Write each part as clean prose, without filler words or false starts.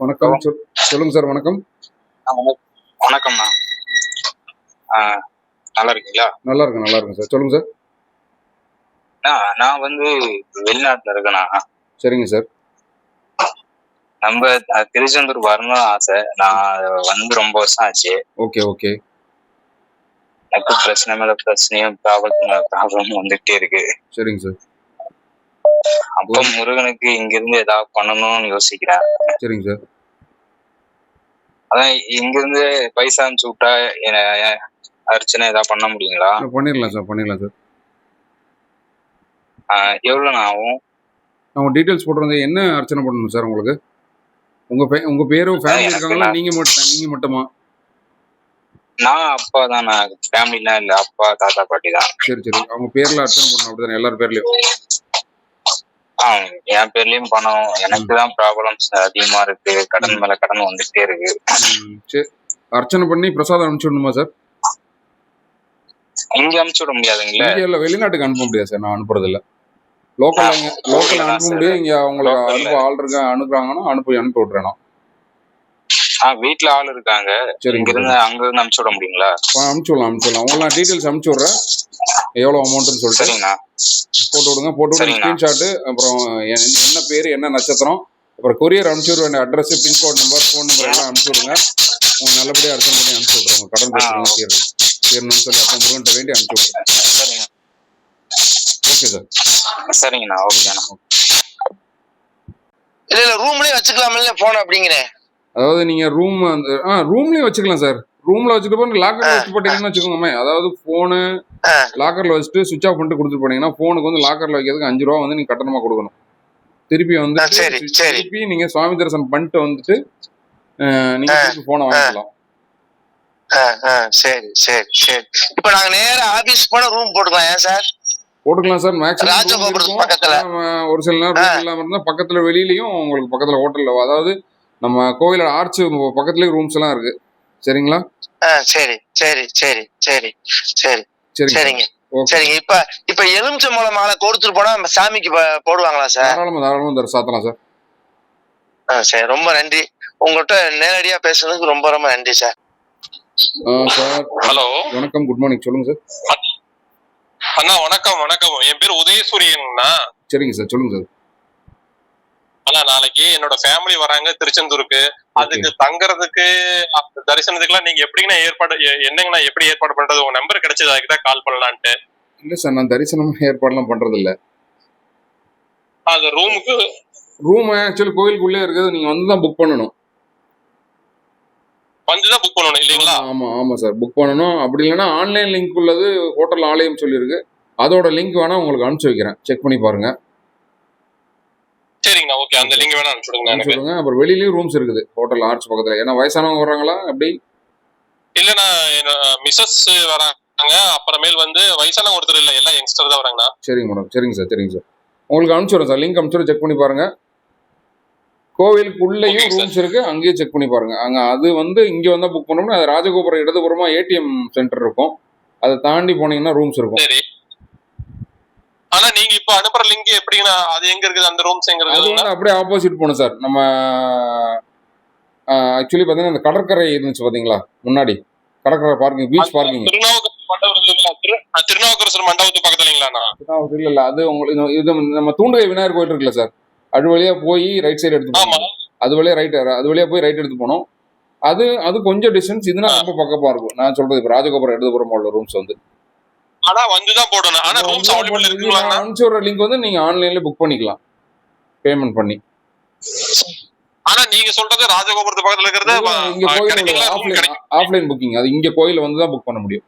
வணக்கம். சொல்லுங்க சார். வணக்கம். வணக்கம்ண்ணா. நல்லா இருக்கீங்களா? நல்லா இருக்கேன் சார். சொல்லுங்க சார். நான் வந்து வெளிநாட்டுல இருக்கேண்ணா. சரிங்க சார். நம்ம திருச்செந்தூர் வரணும்னு ஆசை. நான் வந்து ரொம்ப வருஷம் ஆச்சு. ஓகே. எனக்கு பிரச்சனை மேல பிரச்சனையும் ப்ராப்ளம் வந்துட்டே இருக்கு. சரிங்க சார். அப்ப முருகனுக்கு இங்கிருந்து ஏதாவது பண்ணணும்னு யோசிக்கிறேன். சரிங்க சார். அதான் இங்கிருந்து பைசா அனுப்பிச்சு விட்டா அர்ச்சனை ஏதாவது பண்ண முடியுங்களா? பண்ணிடலாம் சார். எவ்வளோண்ணா ஆகும்? நான் டீட்டெயில்ஸ் போட்டுருங்க. என்ன அர்ச்சனை பண்ணணும் சார் உங்களுக்கு? உங்க பேரும் ஃபேமிலி இருக்காங்களா? நீங்க மட்டுமா? நான் அப்பா தான். நான் ஃபேமிலிலாம் இல்லை, அப்பா தாத்தா பாட்டி தான். சரி. அவங்க பேர்ல அர்ச்சனை பண்ணணும் அப்படிதானே? எல்லாரும் பேர்லயும்? என் பேர்லயும் பணம். எனக்கு தான் ப்ராப்ளம்ஸ் அதிகமா இருக்கு. கடன் மேல கடன் வந்துட்டே இருக்கு. சரி. அர்ச்சனை பண்ணி பிரசாதம் அனுப்பிச்சுடணுமா சார்? இங்க அனுப்பிச்சு விட முடியாதுங்களா? இல்ல, வெளிநாட்டுக்கு அனுப்ப முடியாது சார். நான் அனுப்புறது இல்ல. லோக்கல் அனுப்ப முடியும். இங்க அவங்களுக்கு அனுப்ப ஆள் அனுப்புறாங்கன்னா அனுப்பி விட்டுறேன். வீட்டுல ஆள் இருக்காங்க. இங்க இருந்து அங்க இருந்து அனுப்பிச்சு விட முடியுங்களா? அனுப்பிச்சுடலாம். உங்களுக்கு டீட்டெயில்ஸ் அனுப்பிச்சு விடுறேன். எவ்வளவு அமௌண்ட்னு சொல்லிட்டு போட்டு விடுங்க. ஸ்கிரீன்ஷாட், அப்புறம் என்ன பேரு, என்ன நட்சத்திரம், அப்புறம் கொரியர் அனுப்பிச்சு விட வேண்டிய address, pin code number, phone number எல்லாம் அனுப்பிச்சு விடுங்க. உங்களுக்கு நல்லபடியா அர்ச்சனை பண்ணி அனுப்பிச்சு விடுறோம். கடன் பிரச்சனை தீரணும்னு சொல்லி அப்போ முருகன்ட்ட வேண்டி அனுப்பிச்சு விடுறேன். Okay sir. சரிங்கண்ணா. ஓகேண்ணா. இல்ல ரூம்லயே வச்சுக்கலாம்ல போன் அப்படிங்கிறேன். அதாவது நீங்க ரூம்லயே வச்சுக்கலாம் சார். ரூம்ல வச்சுட்டு போய் லாக்கர்ல வச்சு போட்டீங்கன்னு வச்சுக்கோங்க. அதாவது போனு லாக்கர்ல வச்சுட்டு சுவிட்ச் ஆஃப் பண்ணிட்டு கொடுத்துட்டு போனீங்கன்னா போனுக்கு வந்து லாக்கர்ல வைக்கிறதுக்கு 5 ரூபா வந்து நீங்க கட்டணமா கொடுக்கணும். திருப்பி நீங்க சுவாமி தரிசனம் பண்ணிட்டு வந்துட்டு நீங்க போனை வாங்கிக்கலாம். சரி. இப்ப நாங்க நேரா ஆபீஸ் போன ரூம் போட்டுக்கலாம். ஏன் சார்? போட்டுக்கலாம் சார். மேக்ஸிமம் பக்கத்துல ஒரு சில நேரம் இல்லாம இருந்தா பக்கத்துல வெளியிலயும் உங்களுக்கு பக்கத்துல ஹோட்டல்ல, அதாவது நம்ம கோயில ஆர்ச் பக்கத்துலயே ரூம்ஸ் எல்லாம் இருக்கு. சரிங்களா? சரிங்க. இப்ப எலுமிச்சை மூலம் மாலை கொடுத்துட்டு போனா சாமிக்கு போடுவாங்களா சார்? தாராளமா சாத்தலாம் சார். சரி, ரொம்ப நன்றி. உங்கள்கிட்ட நேரடியா பேசுறதுக்கு ரொம்ப ரொம்ப நன்றி சார். சார் ஹலோ, வணக்கம். Good morning. சொல்லுங்க சார். அண்ணா வணக்கம். என் பேர் உதயசூரியன்ண்ணா. சரிங்க சார். சொல்லுங்க சார். ஆனா நாளைக்கு என்னோட ஃபேமிலி வராங்க திருச்செந்தூருக்கு. அதுக்கு தங்கறதுக்கு தரிசனத்துக்கு எல்லாம் நீங்க எப்படிங்கண்ணா என்னங்கண்ணா எப்படி ஏற்பாடு பண்றது? உங்க நம்பர் கிடைச்சது, அதுக்குதான் கால் பண்ணலான்ட்டு. இல்ல சார், நான் தரிசனம் ஏற்பாடுலாம் பண்றது இல்ல. அது ரூம் ஆக்சுவலி கோயிலுக்குள்ளே இருக்குது. நீங்க வந்துதான் புக் பண்ணணும். வந்துதான் புக் பண்ணணும் இல்லைங்களா? ஆமா சார், புக் பண்ணணும். அப்படி இல்லைன்னா ஆன்லைன் லிங்க் உள்ளது ஹோட்டல் ஆலயம் சொல்லியிருக்கு. அதோட லிங்க் வேணா உங்களுக்கு அனுப்பிச்சு வைக்கிறேன். செக் பண்ணி பாருங்க. சரிங்கண்ணா. ஓகே, அந்த லிங்க் வேணா அனுப்பிச்சுடுங்க. அப்புறம் வெளியிலயும் ரூம்ஸ் இருக்குது ஹோட்டல் ஆர்ச் பக்கத்துல. ஏன்னா வயசானவங்க வர்றாங்களா அப்படி? இல்லண்ணா, மிஸ்ஸஸ் வராங்க. அப்புறமேல் வந்து வயசானவங்க ஒருத்தர் இல்ல, எல்லாம் யங்ஸ்டர் தான் வராங்கண்ணா. சரிங்க மேடம். சரிங்க சார். உங்களுக்கு அனுப்பிச்சுடுறேன் சார். லிங்க் அனுப்பிச்சுட்டு செக் பண்ணி பாருங்க. கோவிலுக்குள்ளேயும் ரூம்ஸ் இருக்கு, அங்கேயே செக் பண்ணி பாருங்க. அங்க அது வந்து இங்க வந்தா புக் பண்ணோம்னா அது ராஜகோபுரம் இடதுபுறமா ஏடிஎம் சென்டர் இருக்கும். அதை தாண்டி போனீங்கன்னா ரூம்ஸ் இருக்கும். சரி. ஆனா நீங்க இப்ப அனுப்புற லிங்க் எப்படின்னா அது எங்க இருக்குது? அந்த ரூம்ஸ் எங்க இருக்குது? அது வந்து அப்படியே ஆப்போசிட் போணும் சார். நம்ம ஆக்சுவலி பாத்தீங்கன்னா அந்த கடற்கரை இருந்துச்சு பாத்தீங்களா முன்னாடி, கடற்கரை பார்க்கிங், பீச் பார்க்கிங். திருநாவுக்கரசர் மண்டபத்து பக்கத்துலங்களாண்ணா? இல்ல, அது உங்களுக்கு இது நம்ம தூண்டுகை விநாயகர் கோயில் இருக்குல்ல சார், அது வழியா போய் ரைட் சைடு எடுத்து போகணும். அது வழியா போய் ரைட் எடுத்து போனோம். அது கொஞ்சம் டிஸ்டன்ஸ். இதுனா ரொம்ப பக்கமா இருக்கும். நான் சொல்றது இப்ப ராஜகோபுரம் இடதுபுறம் உள்ள ரூம்ஸ் வந்து ஆனா வந்துதான் போடணும். ஆனா ரூம்ஸ் அவைலபிள் இருக்குங்களா? அனுப்பிச்சுற லிங்க் வந்து நீங்க ஆன்லைன்ல புக் பண்ணிக்கலாம், பேமெண்ட் பண்ணி. ஆனா நீங்க சொல்றது ராஜகோபுரத்து பக்கத்துல இருக்கிறது இங்க கோயில் ஆஃப்லைன் புக்கிங். அது இங்க கோயில வந்து தான் புக் பண்ண முடியும்.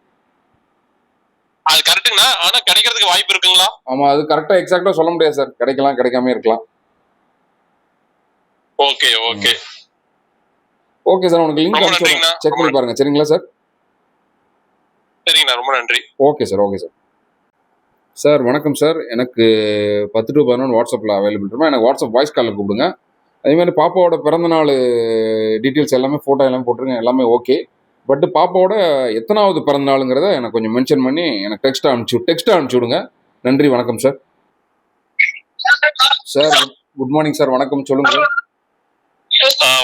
அது கரெக்ட்டுங்கண்ணா. ஆனா கிடைக்கிறதுக்கு வாய்ப்பு இருக்குங்களா? ஆமா, அது கரெக்டா எக்ஸாக்ட்டா சொல்ல முடியாது சார். கிடைக்கலாம், கிடைக்காம இருக்கலாம். Okay sir. உங்களுக்கு லிங்க் அனுப்பிச்சுறேன், செக் பண்ணி பாருங்க. சரிங்களா சார்? சரிங்கண்ணா, ரொம்ப நன்றி. Okay sir. சார் வணக்கம் சார். எனக்கு 10 to 11 வாட்ஸ்அப்பில் அவைலபிள் இருக்கும். எனக்கு வாட்ஸ்அப் வாய்ஸ் காலில் கூப்பிடுங்க. அதே மாதிரி பாப்பாவோட பிறந்தநாள் டீட்டெயில்ஸ் எல்லாமே, ஃபோட்டோ எல்லாமே போட்டுருங்க. எல்லாமே ஓகே. பட் பாப்பாவோட எத்தனாவது பிறந்தநாளுங்கிறத எனக்கு கொஞ்சம் மென்ஷன் பண்ணி எனக்கு டெக்ஸ்ட்டாக அனுப்பிச்சு விடுங்க. நன்றி. வணக்கம் sir. Sir good morning sir. வணக்கம். சொல்லுங்க சார்.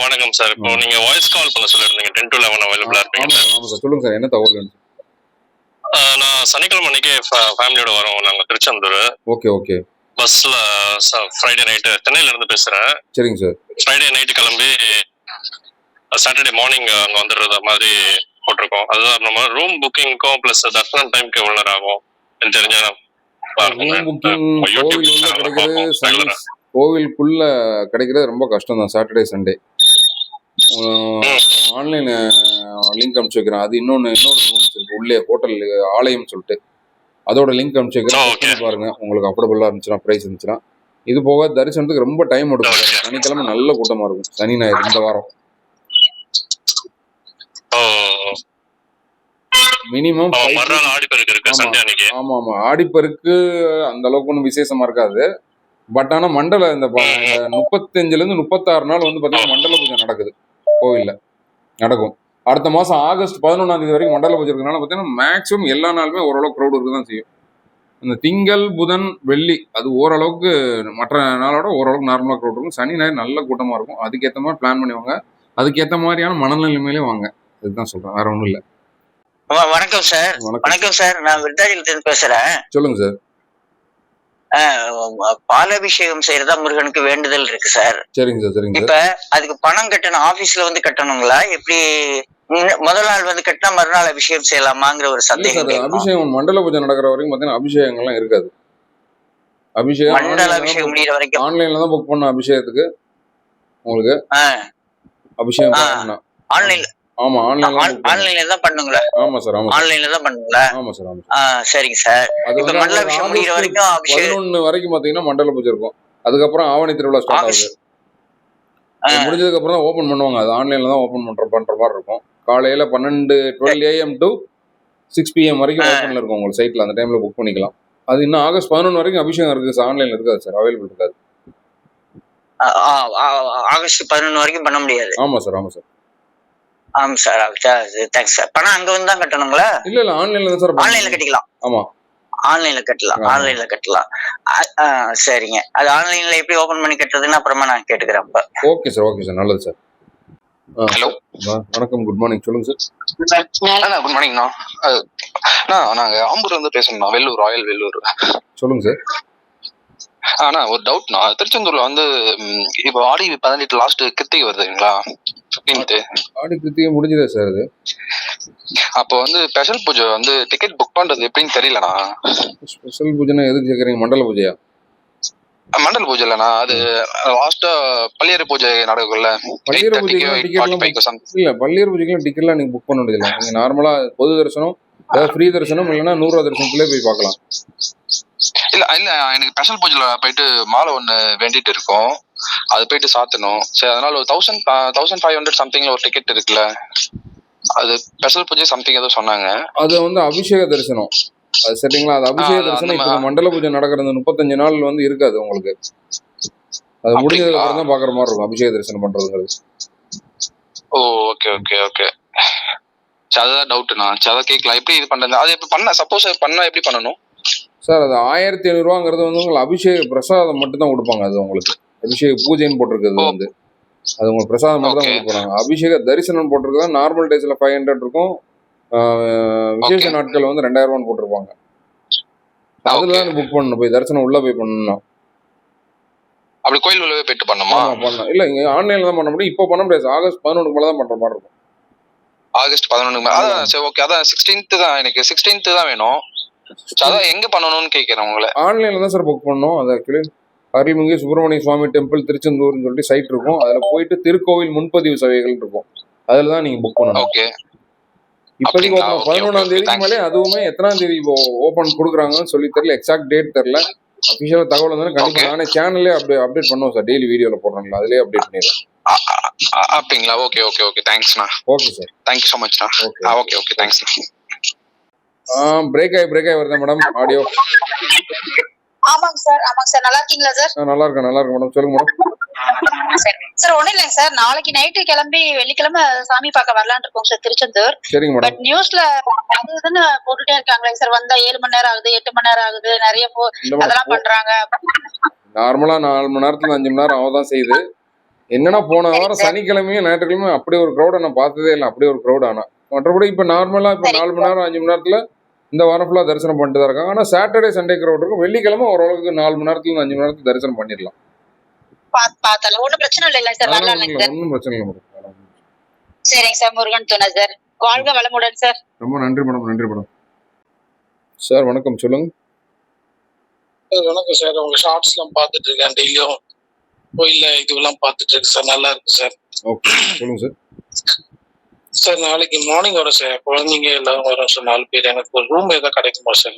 வணக்கம் சார். இப்போ நீங்க வாய்ஸ் கால் பண்ண சொல்லிருந்தீங்க 10 to 11 அவைலபிளா இருப்பீங்க. ஆமா சார், சொல்லுங்க சார், என்ன தகவல் வேணும்? நான் சனிக்கிழமை அன்னைக்கு ஃபேமிலியோட வரோம். நாங்க திருச்செந்தூர். Okay okay. பஸ்ல ஃப்ரைடே நைட்டு சென்னையில இருந்து பேசுறேன். சரிங்க சார். ஃப்ரைடே நைட்டு கிளம்பி சாட்டர்டே மார்னிங் அங்க வந்துடுற மாதிரி போட்டிருக்கோம். அதுதான் நம்ம ரூம் புக்கிங்க்கும் பிளஸ் தர்ஷனம் டைம்க்கு எவ்வளவு நேரம் ஆகும் எனக்கு தெரிஞ்ச ரூம் புக்கிங் கோவில் உள்ள கிடைக்கிறது, கோவிலுக்குள்ள கிடைக்கிறது ரொம்ப கஷ்டம் தான். சாட்டர்டே சண்டே ஆன்லைன் லிங்க் அனுப்பிச்சு வைக்கிறேன். அது இன்னொரு ரூம்ஸ் இருக்கு உள்ளே, ஹோட்டல் ஆலயம் சொல்லிட்டு, அதோட லிங்க் அனுப்பிச்சு வைக்கிறேன். பாருங்க, உங்களுக்கு அஃபோர்டபுளா இருந்துச்சுன்னா, பிரைஸ் இருந்துச்சுன்னா. இது போக தரிசனத்துக்கு ரொம்ப டைம் எடுக்கும். சனிக்கிழமை நல்ல கூட்டமா இருக்கும், சனி ஞாயிறு இந்த வாரம். மினிமம் ஆமா ஆமா, ஆடிப்பெருக்கு அந்த அளவுக்கு ஒன்றும் விசேஷமா இருக்காது. பட் ஆனா மண்டல இந்த 35ல இருந்து 36 நாள் வந்து பாத்தீங்கன்னா மண்டல பூஜை நடக்குது, கோவில்ல நடக்கும். அடுத்த மாசம் ஆகஸ்ட் 11ஆம் தேதி வரைக்கும் மண்டல பூஜை இருக்கிறதுனால பாத்தீங்கன்னா மேக்ஸிமம் எல்லா நாளுமே ஓரளவுக்கு க்ரௌட் இருக்குதான் செய்யும். இந்த திங்கள் புதன் வெள்ளி அது ஓரளவுக்கு மற்ற நாளோட ஓரளவுக்கு நார்மலா க்ரௌட் இருக்கும். சனி ஞாயிறு நல்ல கூட்டமா இருக்கும். அதுக்கேற்ற மாதிரி பிளான் பண்ணுவாங்க, அதுக்கேற்ற மாதிரியான மனநிலைமையிலே வாங்க. அதுதான் சொல்றேன், வேற ஒண்ணும் இல்ல. வணக்கம் சார். வணக்கம் சார், நான் விருத்தாச்சலத்திலிருந்து பேசுறேன். சொல்லுங்க சார். பாலாபிஷேகம் செய்யறதா முருகனுக்கு வேண்டுதல் இருக்கு சார். சரிங்க சார். சரிங்க. இப்ப அதுக்கு பணம் கட்டணும், ஆபீஸ்ல வந்து கட்டணுங்களா? எப்படி முதல் நாள் வந்து கட்டினா மறுநாள் அபிஷேகம் செய்யலாமாங்கிற ஒரு சந்தேகம். அபிஷேகம் மண்டல பூஜை நடக்கிற வரைக்கும் பாத்தீங்கன்னா அபிஷேகங்கள்லாம் இருக்காது. அபிஷேகம் மண்டல அபிஷேகம் முடிகிற வரைக்கும் ஆன்லைன்ல தான் புக் பண்ண அபிஷேகத்துக்கு. உங்களுக்கு அபிஷேகம் ஆன்லைன்ல? ஆமா, ஆன்லைன்ல தான் பண்ணுங்களா? ஆமா சார், ஆமா. ஆன்லைன்ல தான் பண்ணுங்களா? ஆமா சார், ஆமா. சரிங்க சார். இப்ப மண்டல அபிஷேகம் முடிகிற வரைக்கும் 11 வரைக்கும் பாத்தீங்கன்னா மண்டல பூஜை இருக்கும். அதுக்கப்புறம் ஆவணி திருவிழா ஸ்டார்ட் ஆகுது. முடிஞ்சதுக்கு அப்புறம் தான் ஓபன் பண்ணுவாங்க. அது ஆன்லைன்ல தான் ஓபன் பண்ற மாதிரி இருக்கும். காலையில 12 AM to 6 PM வரைக்கும் ஓபன்ல இருக்கும் உங்களுக்கு சைட்ல. அந்த டைம்ல புக் பண்ணிக்கலாம். அது இன்னும் ஆகஸ்ட் 11 வரைக்கும் அபிஷேகம் இருக்கு சார். ஆன்லைன்ல இருக்காது சார், அவைலபிள் இருக்காது. ஆகஸ்ட் 11 வரைக்கும் பண்ண முடியாது. ஆமா சார், ஆமா சார். ஆமா சார், தேங்க்ஸ் சார். பணம் அங்க வந்து தான் கட்டணுங்களா? இல்ல ஆன்லைன்ல தான் சார். ஆன்லைன்ல கட்டிக்கலாம். ஆமா, ஆன்லைன்ல கட்டலாம். சரிங்க. அது ஆன்லைன்ல எப்படி ஓபன் பண்ணி கட்டுறதுன்னு அப்புறமா நான் கேட்டுக்கிறேன். ஓகே சார், நல்லது சார். ஹலோ, வணக்கம், குட் மார்னிங். சொல்லுங்க சார். குட் மார்னிங்ண்ணா. நாங்க ஆம்பூர்ல இருந்து பேசணும்ண்ணா, வெள்ளூர், ராயல் வெள்ளூர். சொல்லுங்க சார். ஒரு டவுட்ண்ணா, திருச்செந்தூர்ல வந்து இப்போ ஆடி 18 லாஸ்ட் கிருத்திகை வருதுங்களா? 15th ஆடி கிருத்திகை முடிஞ்சதே சார். அது அப்போ வந்து ஸ்பெஷல் பூஜை வந்து டிக்கெட் புக் பண்றது எப்படின்னு தெரியலண்ணா. ஸ்பெஷல் பூஜைனா எதுக்கு கேக்குறீங்க? மண்டல பூஜையா? மண்டல பூஜை இல்லண்ணா, அது லாஸ்டா பள்ளியறை பூஜை நடக்கும்ல. பள்ளியறை பூஜைக்கு இல்ல, பள்ளியறை பூஜைக்கு டிக்கெட்லாம் நீங்க புக் பண்ண முடியல. நீங்க நார்மலா பொது தரிசனம், ஃப்ரீ தரிசனம் இல்லைன்னா 100 ரூபா தரிசனத்திலே போய் பார்க்கலாம். இல்ல எனக்கு ஸ்பெஷல் பூஜைல போயிட்டு மாலை ஒண்ணு வேண்டிட்டு இருக்கோம், அது போயிட்டு சாத்தணும். சரி, அதனால ஒரு 1500 சம்திங்ல ஒரு டிக்கெட் இருக்குல்ல, அது ஸ்பெஷல் பூஜை சம்திங் ஏதோ சொன்னாங்க. அது வந்து அபிஷேக தரிசனம். அது சரிங்களா? அது அபிஷேக தரிசனம். இப்ப மண்டல பூஜை நடக்கிறது 35 நாள் வந்து இருக்காது உங்களுக்கு. அது முடிஞ்சதுக்கு அப்புறம் தான் பாக்குற மாதிரி இருக்கும் அபிஷேக தரிசனம் பண்றதுங்கிறது. ஓகே. அதுதான் டவுட்ண்ணா. அதை கேட்கலாம், எப்படி இது பண்றது? அது எப்படி பண்ண, சப்போஸ் பண்ணா எப்படி பண்ணணும் சார்? அது 1500 ரூபாங்கிறது வந்து உங்களுக்கு அபிஷேக பிரசாதம் மட்டும் தான் கொடுப்பாங்க. அது உங்களுக்கு அபிஷேக பூஜைன்னு போட்டிருக்கிறது வந்து அது உங்களுக்கு பிரசாதம் மட்டும் தான் கொடுப்பாங்க. அபிஷேக தரிசனம் போட்டிருக்கா நார்மல் டேஸ்ல 500 இருக்கும், விசேஷ நாட்கள் வந்து 2000 ரூபான்னு போட்டிருப்பாங்க. அதுலதான் புக் பண்ணணும், போய் தரிசனம் உள்ள போய் பண்ணணும். அப்படி கோயில் உள்ளவே போயிட்டு பண்ணணுமா? பண்ணலாம். இல்ல, இங்க ஆன்லைன்ல தான் பண்ண முடியும். இப்போ பண்ண முடியாது. ஆகஸ்ட் 11 மேல தான் பண்ற மாதிரி இருக்கும். ஆகஸ்ட் 11 அதான் சரி, ஓகே. அதான் 16th தான், எனக்கு 16th தான் வேணும். அதான் எங்க பண்ணணும்னு கேட்கிறேன் உங்களை. ஆன்லைன்ல தான் சார் புக் பண்ணணும். அது ஆக்சுவலி அருள்மிகு சுப்பிரமணிய சுவாமி டெம்பிள் திருச்செந்தூர்னு சொல்லிட்டு சைட் இருக்கும். அதுல போயிட்டு திருக்கோவில் முன்பதிவு சேவைகள் இருக்கும், அதுல தான் நீங்க புக் பண்ணணும். ஓகே. இப்போதைக்கு 11ஆம் தேதிக்கு மேலே, அதுவுமே எத்தனாம் தேதி ஓபன் கொடுக்குறாங்கன்னு சொல்லி தெரியல, எக்ஸாக்ட் டேட் தெரியல. அபிஷியல் தகவல் வந்து கண்டிப்பா நானே சேனல்லே அப்டேட் பண்ணுவோம் சார். டெய்லி வீடியோல போடுறாங்களா, அதுலயே அப்டேட் பண்ணிடுறேன். அப்படிங்களா? ஓகே, தேங்க்ஸ்ண்ணா. ஓகே சார், தேங்க்யூ ஸோ மச்ண்ணா. ஓகே, தேங்க்ஸ்ண்ணா. பிரேக் ஆகி வருதா மேடம் ஆடியோ? ஆமாங்க சார். நல்லா இருக்கீங்களா சார்? நல்லா இருக்கேன் மேடம். சொல்லுங்க மேடம். சார் ஒண்ணும் இல்லைங்க சார், நாளைக்கு நைட்டு கிளம்பி வெள்ளிக்கிழமை சாமி பார்க்க வரலான்னு இருக்கோம் சார் திருச்செந்தூர். சரிங்க மேடம். பட் நியூஸ்ல அதுன்னு போட்டுட்டே இருக்காங்களே சார், வந்தா 7 மணி நேரம் ஆகுது, 8 மணி நேரம் ஆகுது, நிறைய அதெல்லாம் பண்றாங்க. நார்மலா 4 மணி நேரத்துல 5 மணி நேரம் ஆகதான் செய்யுது. என்னன்னா போன சரி வாரம் சார். சனிக்கிழமையும் ஞாயிற்றுக்கிழமையும் அப்படி ஒரு க்ரௌடை நான் பார்த்ததே இல்லை. அப்படி ஒரு க்ரௌட். ஆனால் மற்றபடி இப்போ நார்மலாக இப்போ சரி 4 மணி நேரம் 5 மணி நேரத்தில் இந்த வாரம் ஃபுல்லாக தரிசனம் பண்ணிட்டு தான் இருக்காங்க. ஆனால் சாட்டர்டே சண்டே க்ரௌட் இருக்கும். வெள்ளிக்கிழமை ஓரளவுக்கு 4 மணி நேரத்துல 5 மணி நேரத்துக்கு தரிசனம் பண்ணிடலாம். பார்த்தாலும் ஒண்ணும் பிரச்சனை இல்லை சார். அதெல்லாம் நல்லா ஒன்றும் இல்லைங்க இல்லை, சார். ஒன்றும் பிரச்சனை இல்லை மேடம். சரிங்க சார். முருகன் துணை சார். வாழ்க வளமுடன் சார். ரொம்ப நன்றி மேடம், நன்றி மேடம். சார் வணக்கம், சொல்லுங்க. வணக்கம் சார். உங்க ஷார்ட்ஸ் எல்லாம் பார்த்துட்டு இருக்கேன். டெய்லியும் கோயில்ல இதுவெல்லாம் பார்த்துட்டு இருக்கு சார். நல்லா இருக்கு சார். ஓகே, சொல்லுங்க சார். சார் நாளைக்கு மார்னிங் வரும் சார். குழந்தைங்க எல்லாரும் வரும் சார். 4 பேர். எனக்கு ஒரு ரூம் ஏதாவது கிடைக்குமா சார்?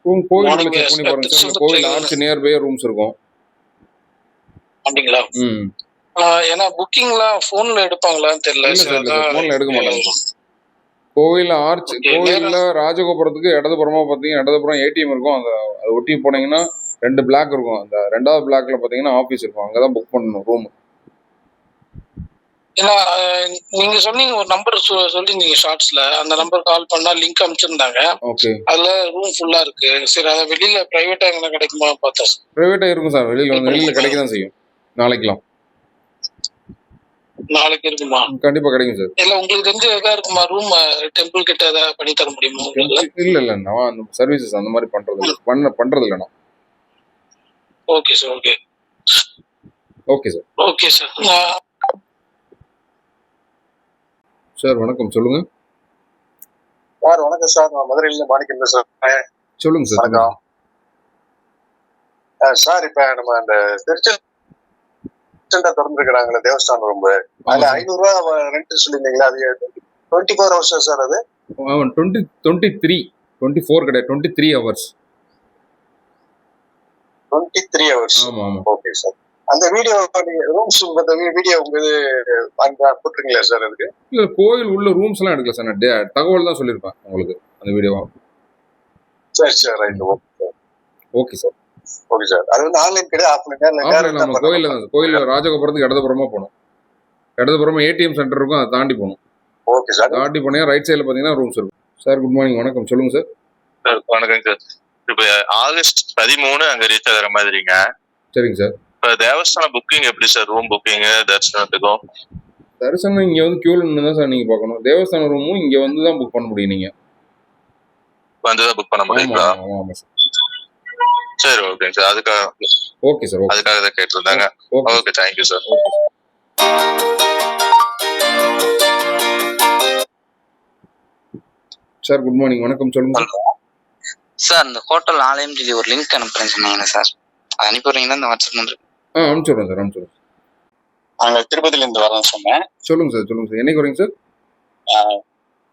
ரூம் கோயில் மார்னிங் செக் பண்ணி பாருங்க சார். இந்த கோயில் ஆர்ச் நியர்பை ரூம்ஸ் இருக்கும். அப்படிங்களா? ம், ஏன்னா புக்கிங்லாம் போன்ல எடுப்பாங்களான்னு தெரியல இல்லை சார். சார், இல்லை சார், அதான் ஃபோனில் எடுக்க மாட்டாங்க. கோயில் ஆர்ச், Okay, கோயிலில் ராஜகோபுரத்துக்கு இடதுபுறமா பார்த்தீங்கன்னா இடதுபுறம் ஏடிஎம் இருக்கும். அதை ஒட்டி போனீங்கன்னா 2 பிளாக் இருக்கும். அந்த 2வது பிளாக்ல பார்த்தீங்கன்னா ஆஃபீஸ் இருக்கும். அங்கே தான் புக் பண்ணணும் ரூம். ஏன்னா நீங்க சொன்னீங்க ஒரு நம்பர் சொல்லியிருந்தீங்க ஷார்ட்ஸ்ல. அந்த நம்பர் கால் பண்ணா லிங்க் அனுப்பிச்சிருந்தாங்க. ஓகே, அதுல ரூம் ஃபுல்லா இருக்கு. சரி, அதை வெளியில பிரைவேட்டா எங்கன்னா கிடைக்குமா பார்த்தா சார். ப்ரைவேட்டாக இருக்கும் சார். வெளியில் கிடைக்க தான் செய்யும். நாளைக்கெல்லாம் நாளைக்கு இருக்குமா? கண்டிப்பாக கிடைக்கும் சார். இல்ல உங்களுக்கு தெரிஞ்ச எதா இருக்குமா? ரூம் டெம்பிள் கிட்ட ஏதாவது பண்ணி தர முடியுமா உங்களால? இல்லை நான் அந்த சர்வீசஸ் அந்த மாதிரி பண்ணுறது இல்லை. பண்ணுறது இல்லை நான். Okay sir. Okay okay sir. Okay sir. Sir வணக்கம், சொல்லுங்க. சார் வணக்கம் சார். நான் மதுரையில மாணிக்கம் பேசுறேன். சொல்லுங்க சார். வணக்கம். சார் இப்ப நம்ம அந்த திருச்செந்தூர் திறந்துருக்கிறாங்களே தேவஸ்தானம் ரூம், அதுல 500 ரூபாய் ரெண்ட் சொல்லியிருந்தீங்களா? அது 24 hours சார்? அது 24 கிடையாது, 23 hours. 23 hours. ஆமா ஆமா. Okay sir. அந்த வீடியோ ரூம்ஸ் வீடியோ உங்க இது போட்டுருங்களா சார்? அதுக்கு இல்ல, கோயில் உள்ள ரூம்ஸ் எல்லாம் எடுக்கல சார். நான் தகவல் தான் சொல்லியிருப்பேன் உங்களுக்கு அந்த வீடியோவா. சரி sir, right. Okay sir. Okay sir. அது வந்து ஆன்லைன் கிடையாது, ஆஃப்லைன். ஆஃப்லைன் நம்ம கோயில்ல தான். கோயில்ல ராஜகோபுரத்துக்கு இடதுபுறமா போகணும். இடதுபுறமா ஏடிஎம் சென்டர் இருக்கும், அதை தாண்டி போகணும். Okay sir. தாண்டி போனீங்கன்னா ரைட் சைடுல பாத்தீங்கன்னா ரூம்ஸ் இருக்கும். சார் குட் மார்னிங், வணக்கம், சொல்லுங்க சார். சார் வணக்கம் சார். இப்ப ஆகஸ்ட் 13 அங்க ரீச் ஆகிற மாதிரிங்க. சரிங்க சார். இப்ப தேவஸ்தான புக்கிங் எப்படி சார்? Room booking தரிசனத்துக்கும்? தரிசனம் இங்க வந்து கியூல நின்று தான் சார் நீங்க பார்க்கணும். தேவஸ்தான ரூமும் இங்க வந்து தான் புக் பண்ண முடியும் நீங்க. வந்துதான் புக் பண்ண ஆமா முடியுங்களா? ஆமா ஆமா சார். சரி, ஓகேங்க சார். அதுக்காக ஓகே சார். ஓகே தான் கேட்டிருந்தாங்க. Okay okay, thank you sir. Sir good morning, வணக்கம், சொல்லுங்க. சார் அந்த ஹோட்டல் ஆலயம் சொல்லி ஒரு லிங்க் அனுப்புறேன்னு சொன்னீங்க சார். அது அனுப்பிடுறீங்கன்னா இந்த வாட்ஸ்அப் நம்பர். அனுப்பிச்சுடுறேன் சார், அனுப்பிச்சுடுறேன். நாங்க திருப்பதியில இருந்து வரேன்னு சொன்னேன். சொல்லுங்க சார், சொல்லுங்க சார். என்னைக்கு வரீங்க சார்?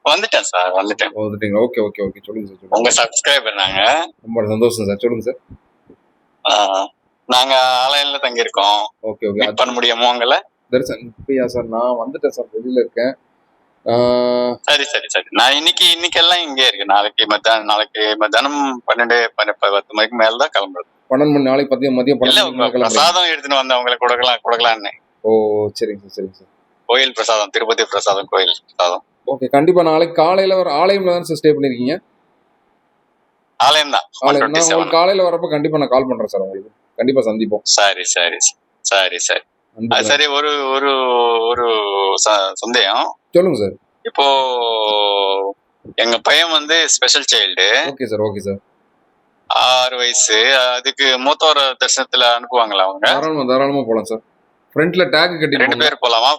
வந்துட்டேன் சார், வந்துட்டேன். வந்துட்டீங்களா? ஓகே ஓகே ஓகே, சொல்லுங்க சார், சொல்லுங்க. உங்க சப்ஸ்கிரைபர் நாங்க. ரொம்ப சந்தோஷம் சார், சொல்லுங்க சார். நாங்க ஆலயம்ல தங்கி இருக்கோம். Okay okay. மீட் பண்ண முடியுமோ உங்களை? தரிசனம் இப்பயா சார்? நான் வந்துட்டேன் சார், வெளியில இருக்கேன். சரி சரி சரி. நான் இன்னைக்கெல்லாம் இங்கே இருக்கு. நாளைக்கு மத்தியானம் 10 மணிக்கு மேலதான் கிளம்புறது. 12 மணி, நாளைக்கு மதியம் இல்ல 12 உங்க மணி கிளம்புறேன். பிரசாதம் எடுத்துன்னு வந்து அவங்களுக்கு கொடுக்கலான்னு. ஓ சரிங்க சார், சரிங்க சார். கோயில் பிரசாதம், திருப்பதி பிரசாதம், கோயில் பிரசாதம். ஓகே, கண்டிப்பா நாளைக்கு காலையில வர ஆலயம்ல தான் சார் ஸ்டே பண்ணிருக்கீங்க? ஆலயம் தான். ஆலயம். நான் உங்களுக்கு காலையில வரப்ப கண்டிப்பா நான் கால் பண்றேன் சார், உங்களுக்கு கண்டிப்பா சந்திப்போம். சரி சரி சரி சரி. சரி, ஒரு ஒரு ஒரு சந்தேகம். சொல்லுங்க சார். இப்போ எங்க பையன் வந்து special child. Okay sir, okay sir. 6 வயசு. அதுக்கு மூத்தோர தரிசனத்துல அனுப்புவாங்களா அவங்க? தாராளமா போலாம் சார். ஃப்ரண்ட்ல டேக் கட்டி 2 பேர் போலாமா?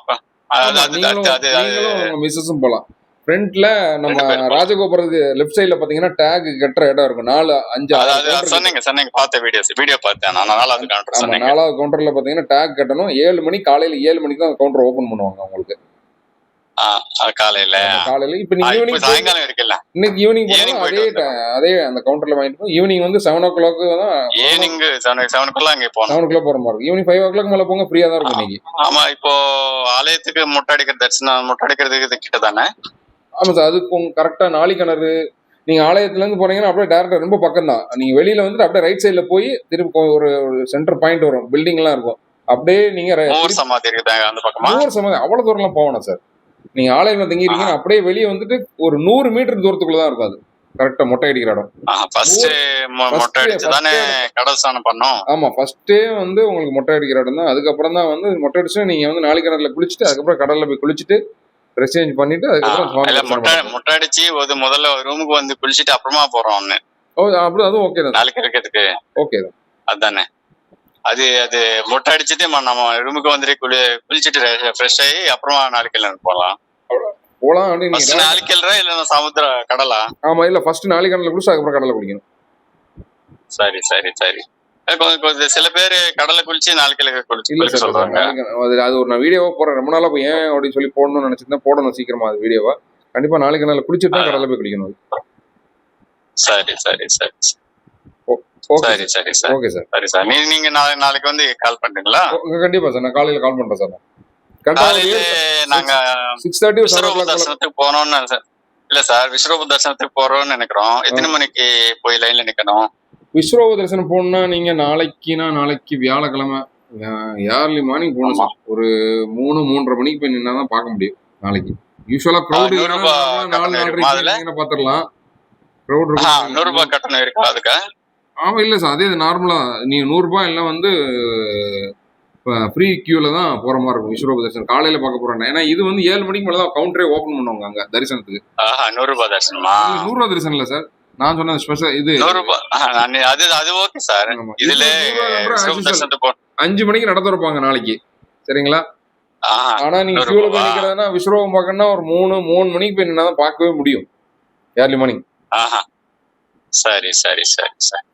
நீங்களும் மிஸ்ஸஸும் போலாம். ஃப்ரண்ட்ல நம்ம ராஜகோபுரத்துக்கு லெஃப்ட் சைடுல பாத்தீங்கன்னா டேக் கட்டுற இடம் இருக்கும். 4 5 சொன்னீங்க பார்த்த வீடியோ பார்த்தேன் நான். 4வது கவுண்டர் சொன்னீங்க. 4வது கவுண்டர்ல பாத்தீங்கன்னா டேக் கட்டணும். 7 மணி, காலையில 7 மணிக்கு தான் கவுண்டர் ஓபன் பண்ணுவாங்க உங்களுக்கு. காலையில இப்ப நீங்க ஈவினிங் சாயங்காலம் இருக்குல்ல? இன்னைக்கு ஈவினிங் அதே அந்த கவுண்டர்ல வாங்கிட்டு ஈவினிங் வந்து 7 o'clock தான். ஈவினிங் 7 அங்கே போகணும். 7 o'clock போற மாதிரி இருக்கும். ஈவினிங் 5 o'clock மேல போங்க, ஃப்ரீயா தான் இருக்கும் இன்னைக்கு. ஆமா, இப்போ ஆலயத்துக்கு மொட்டை அடிக்கிறதுக்கு கிட்ட தானே? ஆமா சார், அதுக்கு கரெக்டா நாளிக்கிணறு. நீங்க ஆலயத்துல இருந்து போனீங்கன்னா அப்படியே டேரக்டா ரொம்ப பக்கம் தான். நீங்க வெளியில வந்துட்டு அப்படியே ரைட் சைட்ல போய் திருப்பி ஒரு சென்டர் பாயிண்ட் வரும், பில்டிங் எல்லாம் இருக்கும். அப்படியே நீங்க மூவர் சமாதி இருக்குதாங்க அந்த பக்கமா? மூவர் சமாதி அவ்வளவு தூரம் எல்லாம் போகணும் சார். நீங்க ஆலயத்துல தங்கிருக்கீங்கன்னா அப்படியே வெளியே வந்துட்டு ஒரு 100 மீட்டர் தூரத்துக்குள்ளதான் இருக்கும் அது. கரெக்டா மொட்டை அடிக்கிற இடம். ஃபர்ஸ்ட் மொட்டை அடிச்சு தானே கடல் ஸ்நானம் பண்ணோம். ஆமா, ஃபர்ஸ்டே வந்து உங்களுக்கு மொட்டை அடிக்கிற இடம் தான். அதுக்கப்புறம் தான் வந்து மொட்டை அடிச்சு நீங்க வந்து நாளை கிணறுல குளிச்சுட்டு அதுக்கப்புறம் கடல்ல போய் குளிச்சுட்டு ட்ரெஸ் சேஞ்ச் பண்ணிட்டு அதுக்கப்புறம் மொட்டை அடிச்சு முதல்ல ரூமுக்கு வந்து குளிச்சுட்டு அப்புறமா போறோம் ஒண்ணு. அப்படி அதுவும் ஓகே தான். நாளைக்கு இருக்கிறதுக்கு ஓகே தான். அதுதானே அது மொட்டை அடிச்சுட்டு நம்ம ரூமுக்கு வந்துட்டு குளிச்சுட்டு ஃப்ரெஷ் ஆகி அப்புறமா நாளைக்கு போகலாம். போலாம் அப்படின்னு நாளைக்கல்றா இல்ல சமுத்திர கடலா? ஆமா, இல்ல ஃபர்ஸ்ட் நாளை கிணறுல குளிச்சு அதுக்கப்புறம் கடல்ல குளிக்கணும். சரி சரி சரி. சில பேர் கடலை குளிச்சு நாளைக்கு குளிச்சு சொல்றாங்க. அது ஒரு நான் வீடியோவா போறேன் ரொம்ப நாளா. போய் ஏன் அப்படின்னு சொல்லி போடணும்னு நினைச்சிருந்தேன். போடணும் சீக்கிரமா அது வீடியோவா. கண்டிப்பா நாளைக்கு நாள் குளிச்சுட்டு தான் கடல்ல போய் குளிக்கணும். சரி சரி சரி சரி சரி சார். Okay sir. சரி சார். நீங்க நாளைக்கு வந்து கால் பண்றீங்களா? கண்டிப்பா சார், நான் காலையில கால் பண்றேன் சார். காலையில நாங்க 6:30 விஸ்வரூப தரிசனத்துக்கு போனோம்னு இல்ல சார், விஸ்வரூப தரிசனத்துக்கு போறோம்னு நினைக்கிறோம். எத்தனை மணிக்கு போய் லைன்ல நிக்கணும்? விஸ்வரூப தரிசனம் போகணும்னா நீங்க நாளைக்கு வியாழக்கிழமை ஏர்லி மார்னிங் போகணும் சார். ஒரு 3-3:30 மணிக்கு போய் நின்னாதான் பார்க்க முடியும் நாளைக்கு. யூஸ்வலா க்ரௌட் பாத்துடலாம். க்ரௌட் இருக்கும். 100 ரூபாய் கட்டணம் இருக்கா அதுக்கு? ஆமா, இல்ல சார், அதே நார்மலா நீங்க 100 ரூபாய் எல்லாம் வந்து ஃப்ரீ கியூல தான் போற மாதிரி இருக்கும். விஸ்வரூப தரிசனம் காலையில பார்க்க போறேன். ஏன்னா இது வந்து 7 மணிக்கு மேல தான் கவுண்டரே ஓபன் பண்ணுவாங்க அங்க தரிசனத்துக்கு. 100 ரூபாய் தரிசனமா? 100 ரூபாய் தரிசனம் இல்ல சார், நான் சொன்ன ஸ்பெஷல் இது 100 ரூபாய். அது ஓகே சார். இதுல 5 மணிக்கு நடத்த இருப்பாங்க நாளைக்கு, சரிங்களா? ஆனா நீங்க கியூல போய் நிக்கிறதுனா விஸ்வரூபம் பார்க்கணும்னா ஒரு 3 மணிக்கு போய் நின்னா தான் பார்க்கவே முடியும் ஏர்லி மார்னிங். சரி சரி சரி சார்.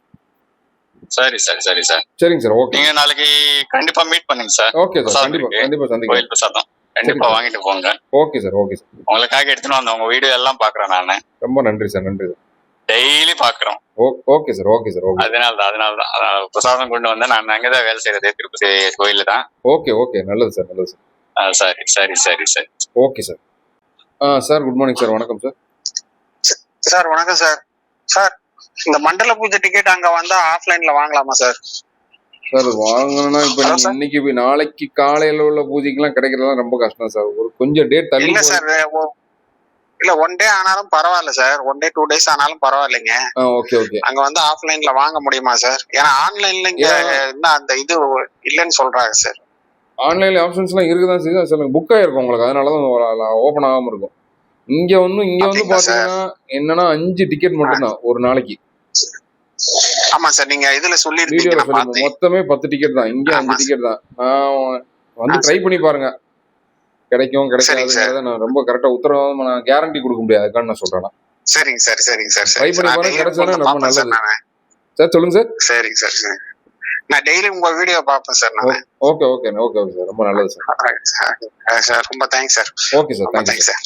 சரி சரி சரி சார். சரிங்க சார். ஓகே, நீங்க நாளைக்கு கண்டிப்பா மீட் பண்ணுங்க சார். ஓகே சார், கண்டிப்பா சந்திக்கலாம். கோயில் பிரசாதம் கண்டிப்பா வாங்கிட்டு போங்க. Okay sir. ஓகே சார், உங்களுக்காக எடுத்துட்டு வந்தேன். உங்க வீடியோ எல்லாம் பாக்குறேன் நானு. ரொம்ப நன்றி சார். நன்றி சார். டெய்லி பாக்குறோம். Okay sir. Okay sir. அதனாலதான் பிரசாதம் கொண்டு வந்தேன். நான் அங்கதான் வேலை செய்யறது, திருப்பதி கோயில தான். ஓகே, நல்லது சார், நல்லது சார். சரி சரி சரி சரி. Okay sir. Sir good morning sir. வணக்கம் சார். சார் வணக்கம் சார். சார் இந்த மண்டல பூஜை டிக்கெட் அங்க வந்தா ஆஃப்லைன்ல வாங்கலாமா சார்? சார் வாங்கணும்னா இப்ப நீங்க இன்னைக்கு போய் நாளைக்கு காலையில உள்ள பூஜைக்கெல்லாம் கிடைக்கிறதெல்லாம் ரொம்ப கஷ்டம் சார். ஒரு கொஞ்சம் டேட் தள்ளி. இல்ல சார், இல்ல 1 டே ஆனாலும் பரவாயில்ல சார். 1 டே 2 டேஸ் ஆனாலும் பரவாயில்லைங்க. ஓகே. அங்க வந்து ஆஃப்லைன்ல வாங்க முடியுமா சார்? ஏன்னா ஆன்லைன்ல இங்க என்ன அந்த இது இல்லன்னு சொல்றாங்க சார். ஆன்லைன்ல ஆப்ஷன்ஸ் எல்லாம் இருக்குதான் சார். சொல்லுங்க, புக் ஆயிருக்கும் உங்களுக்கு, அதனாலதான் ஓபன் ஆகாம இருக்கும். இங்க வந்து பாத்தீங்கன்னா என்னன்னா 5 டிக்கெட் மட்டும்தான் ஒரு நாளைக்கு. ஆமா சார், நீங்க இதுல சொல்லிருக்கீங்க. மொத்தமே 10 டிக்கெட் தான். இங்க 5 டிக்கெட் தான். நான் வந்து ட்ரை பண்ணி பாருங்க, கிடைக்காது. நான் ரொம்ப கரெக்டா உத்தரவாதமா நான் கேரண்டி கொடுக்க முடியாது, அதுக்கான நான் சொல்றேன். சரிங்க சார். ட்ரை பண்ணி பாருங்க, கிடைச்சா ரொம்ப நல்லது சார். சொல்லுங்க சார். சரிங்க சார். நான் டெய்லி உங்க வீடியோ பாப்பேன் சார். Okay sir. ரொம்ப நல்லது சார். சார் ரொம்ப thanks sir. Okay sir, thanks sir.